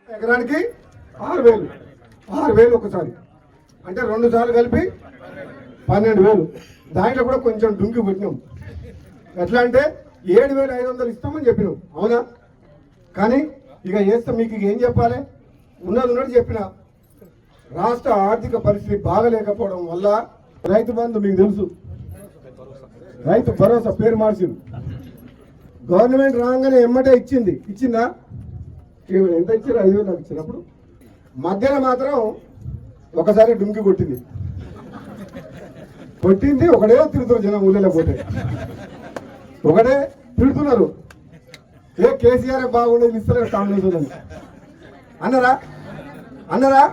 ఎకరానికి 6,000 ఒకసారి అంటే 2 సార్లు కలిపి 12,000. దాంట్లో కూడా కొంచెం డుంకి పెట్టినాం. ఎట్లా అంటే 7,500 ఇస్తామని చెప్పినాం, అవునా? కానీ ఇక చేస్తే మీకు ఏం చెప్పాలి, ఉన్నట్టు చెప్పిన రాష్ట్ర ఆర్థిక పరిస్థితి బాగలేకపోవడం వల్ల రైతు బంధు మీకు తెలుసు, రైతు భరోసా పేరు మార్చింది. గవర్నమెంట్ రాగానే ఎమ్మటే ఇచ్చిందా? ఎంత ఇచ్చారు? 5,000 నాకు ఇచ్చినప్పుడు మధ్యలో మాత్రం ఒకసారి డుంకి కొట్టింది. ఒకటే తిరుగుతున్నారు జనం, ఊళ్ళో పోతే ఒకటే తిడుతున్నారు. కేసీఆర్ బాగుండేది ఇస్తలేరు కాంగ్రెస్ అన్నరా?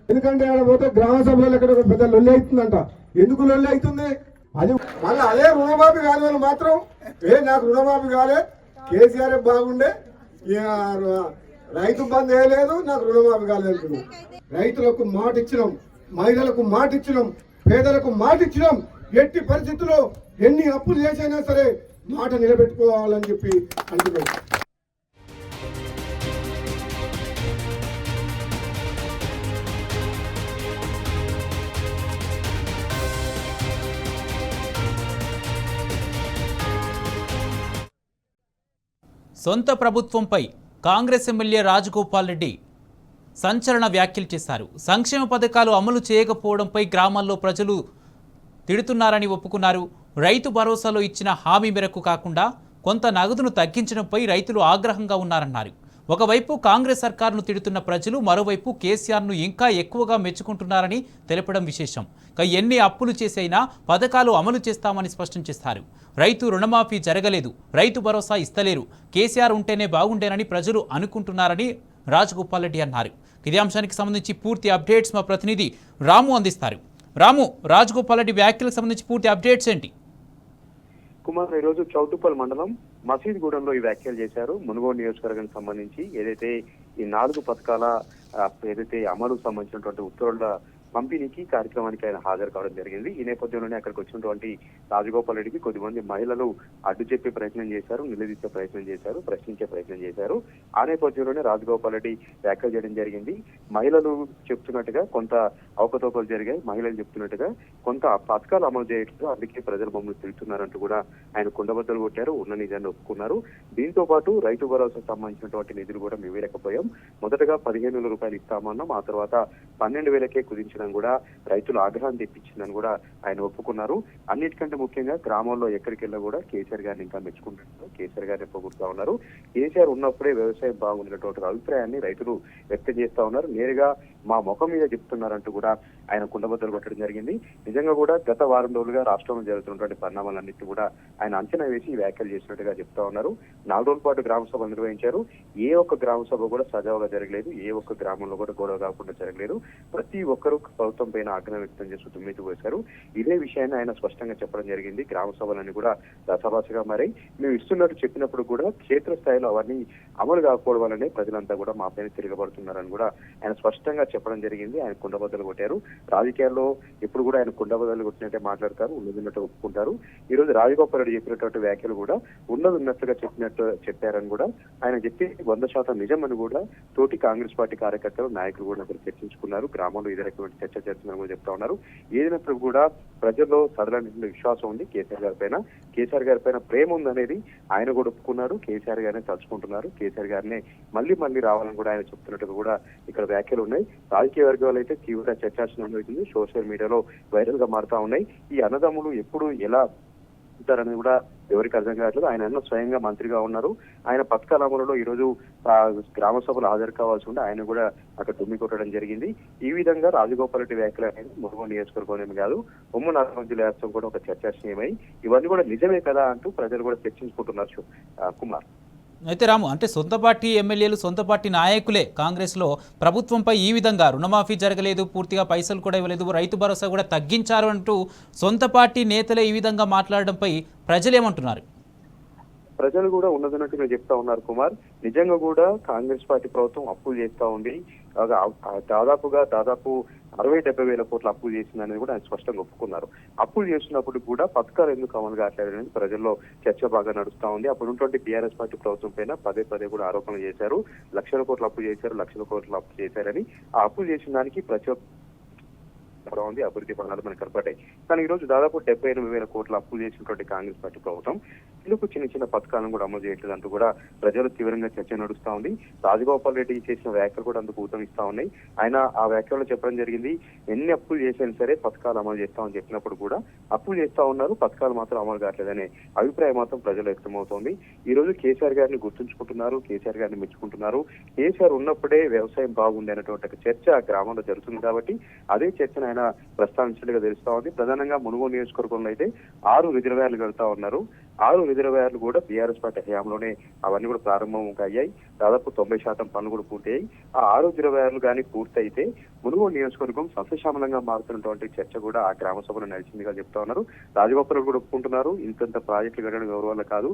ఎందుకంటే ఆడ పోతే గ్రామ సభలో ఎక్కడ పెద్ద లొల్లి అవుతుందంట. ఎందుకు లొల్లి అవుతుంది? అది మళ్ళీ అదే రుణమాఫీ కాని వాళ్ళు మాత్రం నాకు రుణమాఫీ కాలే, కేసీఆర్ బాగుండే, రైతు బంధు వేయలేదు, నాకు రుణమాఫీ కాలేదు. రైతులకు మాట ఇచ్చినాం, మహిళలకు మాట ఇచ్చినాం, పేదలకు మాట ఇచ్చినాం. ఎట్టి పరిస్థితుల్లో ఎన్ని అప్పులు చేసైనా సరే మాట నిలబెట్టుకోవాలని చెప్పి అంటున్నాం. సొంత ప్రభుత్వంపై కాంగ్రెస్ ఎమ్మెల్యే రాజగోపాల్ రెడ్డి సంచలన వ్యాఖ్యలు చేశారు. సంక్షేమ పథకాలు అమలు చేయకపోవడంపై గ్రామాల్లో ప్రజలు తిడుతున్నారని ఒప్పుకున్నారు. రైతు భరోసాలో ఇచ్చిన హామీ మేరకు కాకుండా కొంత నగదును తగ్గించడంపై రైతులు ఆగ్రహంగా ఉన్నారన్నారు. ఒకవైపు కాంగ్రెస్ సర్కారును తిడుతున్న ప్రజలు మరోవైపు కేసీఆర్ను ఇంకా ఎక్కువగా మెచ్చుకుంటున్నారని తెలపడం విశేషం. ఎన్ని అప్పులు చేసైనా పథకాలు అమలు చేస్తామని స్పష్టం చేశారు. రైతు రుణమాఫీ జరగలేదు, రైతు భరోసా ఇస్తలేరు, కేసీఆర్ ఉంటేనే బాగుండేనని ప్రజలు అనుకుంటున్నారని రాజగోపాల్ రెడ్డి అన్నారు. ఇదే అంశానికి సంబంధించి పూర్తి అప్డేట్స్ మా ప్రతినిధి రాము అందిస్తారు. రాము, రాజగోపాల్ రెడ్డి వ్యాఖ్యలకు సంబంధించి పూర్తి అప్డేట్స్ ఏంటి? కుమార్, ఈరోజు చౌటుప్పల్ మండలం మసీద్గూడెంలో ఈ వ్యాఖ్యలు చేశారు. మునుగోడు నియోజకవర్గానికి సంబంధించి ఏదైతే ఈ 4 పథకాల ఏదైతే అమలుకు సంబంధించినటువంటి ఉత్తర్వుల పంపిణీకి కార్యక్రమానికి ఆయన హాజరు కావడం జరిగింది. ఈ నేపథ్యంలోనే అక్కడికి వచ్చినటువంటి రాజగోపాల్ రెడ్డికి కొద్దిమంది మహిళలు అడ్డు చెప్పే ప్రయత్నం చేశారు, నిలదీసే ప్రయత్నం చేశారు, ప్రశ్నించే ప్రయత్నం చేశారు. ఆ నేపథ్యంలోనే రాజగోపాల్ రెడ్డి వ్యాఖ్యలు చేయడం జరిగింది. మహిళలు చెప్తున్నట్టుగా కొంత అవకతవకలు జరిగాయి, మహిళలు చెప్తున్నట్టుగా కొంత పథకాలు అమలు చేయట్లేదు, అందుకే ప్రజలు మమ్మల్ని తిరుగుతున్నారంటూ కూడా ఆయన కుండబద్దలు కొట్టారు, ఉన్న నిజాన్ని ఒప్పుకున్నారు. దీంతో పాటు రైతు భరోసా సంబంధించినటువంటి నిధులు కూడా మేము ఇవ్వలేకపోయాం. మొదటగా 15,000 రూపాయలు ఇస్తామన్నాం, ఆ తర్వాత 12,000కే కుదించడం కూడా రైతులు ఆగ్రహం తెప్పించిందని కూడా ఆయన ఒప్పుకున్నారు. అన్నిటికంటే ముఖ్యంగా గ్రామాల్లో ఎక్కడికి వెళ్ళా కూడా కేసీఆర్ గారిని ఇంకా మెచ్చుకుంటున్నారు, కేసీఆర్ గారిని పొగుడుతా ఉన్నారు. కేసీఆర్ ఉన్నప్పుడే వ్యవసాయం బాగుండేటువంటి అభిప్రాయాన్ని రైతులు వ్యక్తం చేస్తా ఉన్నారు. నేరుగా మా ముఖం మీద చెప్తున్నారంటూ కూడా ఆయన కుండబద్దలు కొట్టడం జరిగింది. నిజంగా కూడా గత వారం రోజులుగా రాష్ట్రంలో జరుగుతున్నటువంటి పరిణామాలన్నింటినీ కూడా ఆయన అంచనా వేసి వ్యాఖ్యలు చేసినట్టుగా చెప్తా ఉన్నారు. 4 రోజుల పాటు గ్రామ సభలు నిర్వహించారు. ఏ ఒక్క గ్రామ సభ కూడా సజావుగా జరగలేదు, ఏ ఒక్క గ్రామంలో కూడా గొడవ కాకుండా జరగలేదు. ప్రతి ఒక్కరూ ప్రభుత్వం పైన ఆగ్రహం వ్యక్తం చేస్తూ దుమ్మెత్తి పోశారు. ఇదే విషయాన్ని ఆయన స్పష్టంగా చెప్పడం జరిగింది. గ్రామ సభలన్నీ కూడా రసభాసగా మారాయి. మేము ఇస్తున్నట్టు చెప్పినప్పుడు కూడా క్షేత్రస్థాయిలో అవన్నీ అమలు కాకపోవడం వల్లనే ప్రజలంతా కూడా మా పైన తిరగబడుతున్నారని కూడా ఆయన స్పష్టంగా చెప్పడం జరిగింది. ఆయన కుండబద్దలు కొట్టారు. రాజకీయాల్లో ఎప్పుడు కూడా ఆయన కుండబద్దలు కొట్టినట్టే మాట్లాడతారు, ఉన్నదిన్నట్టు ఒప్పుకుంటారు. ఈ రోజు రాజగోపాల్ రెడ్డి చెప్పినటువంటి వ్యాఖ్యలు కూడా ఉన్నదిన్నట్టుగా చెప్పారని కూడా ఆయన చెప్పి 100% నిజమని కూడా తోటి కాంగ్రెస్ పార్టీ కార్యకర్తలు, నాయకులు కూడా చర్చించుకున్నారు. గ్రామంలో ఇదే రకమైన చర్చ చేస్తున్నారని కూడా చెప్తా ఉన్నారు. ఏదైనప్పుడు కూడా ప్రజల్లో సడలైన విశ్వాసం ఉంది కేసీఆర్ గారి పైన ప్రేమ ఉందనేది ఆయన కూడా ఒప్పుకున్నారు. కేసీఆర్ గారిని తలుచుకుంటున్నారు, కేసీఆర్ గారిని మళ్ళీ రావాలని కూడా ఆయన చెప్తున్నట్టుగా కూడా ఇక్కడ వ్యాఖ్యలు ఉన్నాయి. రాజకీయ వర్గాలు అయితే తీవ్ర చర్చాశనం అవుతుంది, సోషల్ మీడియాలో వైరల్ గా మారుతా ఉన్నాయి. ఈ అన్నదమ్ములు ఎప్పుడు ఎలా ఉంటారని కూడా ఎవరికి అర్థం కావట్లేదు. ఆయన స్వయంగా మంత్రిగా ఉన్నారు. ఆయన పథకాల అమలులో ఈ రోజు గ్రామ సభలు హాజరు కావాల్సి ఉంటే ఆయన కూడా అక్కడ దుమ్మి కొట్టడం జరిగింది. ఈ విధంగా రాజగోపాల్ రెడ్డి వ్యాఖ్యలు అనేది మునుగోడు నియోజకవర్గం కాదు, ఉమ్మడి నల్గొండ జిల్లా వ్యాప్తం కూడా ఒక చర్చాశనీయమై ఇవన్నీ కూడా నిజమే కదా అంటూ ప్రజలు కూడా చర్చించుకుంటున్నారు. కుమార్, అయితే రాము, అంటే సొంత పార్టీ ఎమ్మెల్యేలు, సొంత పార్టీ నాయకులే కాంగ్రెస్లో ప్రభుత్వంపై ఈ విధంగా రుణమాఫీ జరగలేదు, పూర్తిగా పైసలు కూడా ఇవ్వలేదు, రైతు భరోసా కూడా తగ్గించారు అంటూ సొంత పార్టీ నేతలే ఈ విధంగా మాట్లాడడంపై ప్రజలేమంటున్నారు? ప్రజలు కూడా ఉన్నదన్నట్టుగా చెప్తా ఉన్నారు కుమార్. నిజంగా కూడా కాంగ్రెస్ పార్టీ ప్రభుత్వం అప్పులు చేస్తా ఉంది. దాదాపు 60-70 వేల కోట్ల అప్పులు చేసిందనేది కూడా ఆయన స్పష్టంగా ఒప్పుకున్నారు. అప్పులు చేస్తున్నప్పుడు కూడా పథకాలు ఎందుకు అమలు కావట్లేదు అనేది ప్రజల్లో చర్చ బాగా నడుస్తా ఉంది. అప్పుడు ఉన్నటువంటి టీఆర్ఎస్ పార్టీ ప్రభుత్వం పైన పదే కూడా ఆరోపణలు చేశారు. లక్షల కోట్ల అప్పు చేశారని. ఆ అప్పులు చేసిన దానికి ప్రతి ఉంది, అభివృద్ధి పనులు మనకు కనపడ్డాయి. కానీ ఈ రోజు దాదాపు 78 వేల కోట్ల అప్పులు చేసినటువంటి కాంగ్రెస్ పార్టీ ప్రభుత్వం ఎందుకు చిన్న పథకాలను కూడా అమలు చేయట్లేదంటూ కూడా ప్రజలు తీవ్రంగా చర్చ నడుస్తా ఉంది. రాజగోపాల్ రెడ్డి చేసిన వ్యాఖ్యలు కూడా అందుకు ఊతమిస్తా ఉన్నాయి. ఆయన ఆ వ్యాఖ్యలో చెప్పడం జరిగింది, ఎన్ని అప్పులు చేసినా సరే పథకాలు అమలు చేస్తామని చెప్పినప్పుడు కూడా అప్పులు చేస్తా ఉన్నారు, పథకాలు మాత్రం అమలు కావట్లేదనే అభిప్రాయం మాత్రం ప్రజలు వ్యక్తమవుతోంది. ఈ రోజు కేసీఆర్ గారిని గుర్తుంచుకుంటున్నారు, కేసీఆర్ గారిని మెచ్చుకుంటున్నారు. కేసీఆర్ ఉన్నప్పుడే వ్యవసాయం బాగుంది అనేటువంటి ఒక చర్చ ఆ గ్రామంలో జరుగుతుంది కాబట్టి అదే చర్చను ఆయన ప్రస్తావించినట్టుగా తెలుస్తా ఉంది. ప్రధానంగా మునుగోడు నియోజకవర్గంలో అయితే 6 రిజర్వాయర్లు కడతా ఉన్నారు. 6 రిజర్వాయర్లు కూడా బీఆర్ఎస్ పార్టీ హయాంలోనే అవన్నీ కూడా ప్రారంభం అయ్యాయి. దాదాపు 90% పనులు కూడా పూర్తయ్యాయి. ఆ 6 రిజర్వాయర్లు కానీ పూర్తయితే మునుగోడు నియోజకవర్గం సస్యశ్యామలంగా మారుతున్నటువంటి చర్చ కూడా ఆ గ్రామ సభలో నడిచిందిగా చెప్తా ఉన్నారు. రాజగోపాల్ కూడా ఒప్పుకుంటున్నారు, ఇంత ప్రాజెక్టులు కట్టడం గౌరవాల కాదు,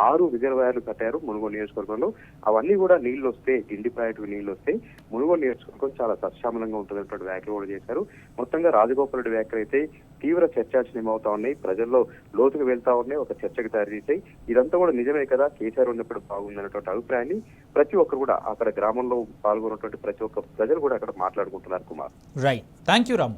6 రిజర్వాయర్లు కట్టారు మునుగోడు నియోజకవర్గంలో. అవన్నీ కూడా నీళ్లు వస్తే, ఇండి ప్రాజెక్టు నీళ్లు వస్తే మునుగోడు నియోజకవర్గం చాలా సస్యశ్యామలంగా ఉంటున్నటువంటి వ్యాఖ్యలు కూడా చేశారు. మొత్తంగా రాజగోపాల్ రెడ్డి వ్యాఖ్యలు అయితే తీవ్ర చర్చాశనీయం అవుతా ఉన్నాయి, ప్రజల్లో లోతుకు వెళ్తా ఉన్నాయి, ఒక చర్చకు దారి తీసాయి. ఇదంతా కూడా నిజమే కదా, కేసీఆర్ ఉన్నప్పుడు బాగుందన్నటువంటి అభిప్రాయాన్ని ప్రతి ఒక్కరు కూడా అక్కడ గ్రామంలో పాల్గొన్నటువంటి ప్రతి ఒక్క ప్రజలు కూడా అక్కడ మాట్లాడుకుంటున్నారు Kumar. Right, thank you Ramu.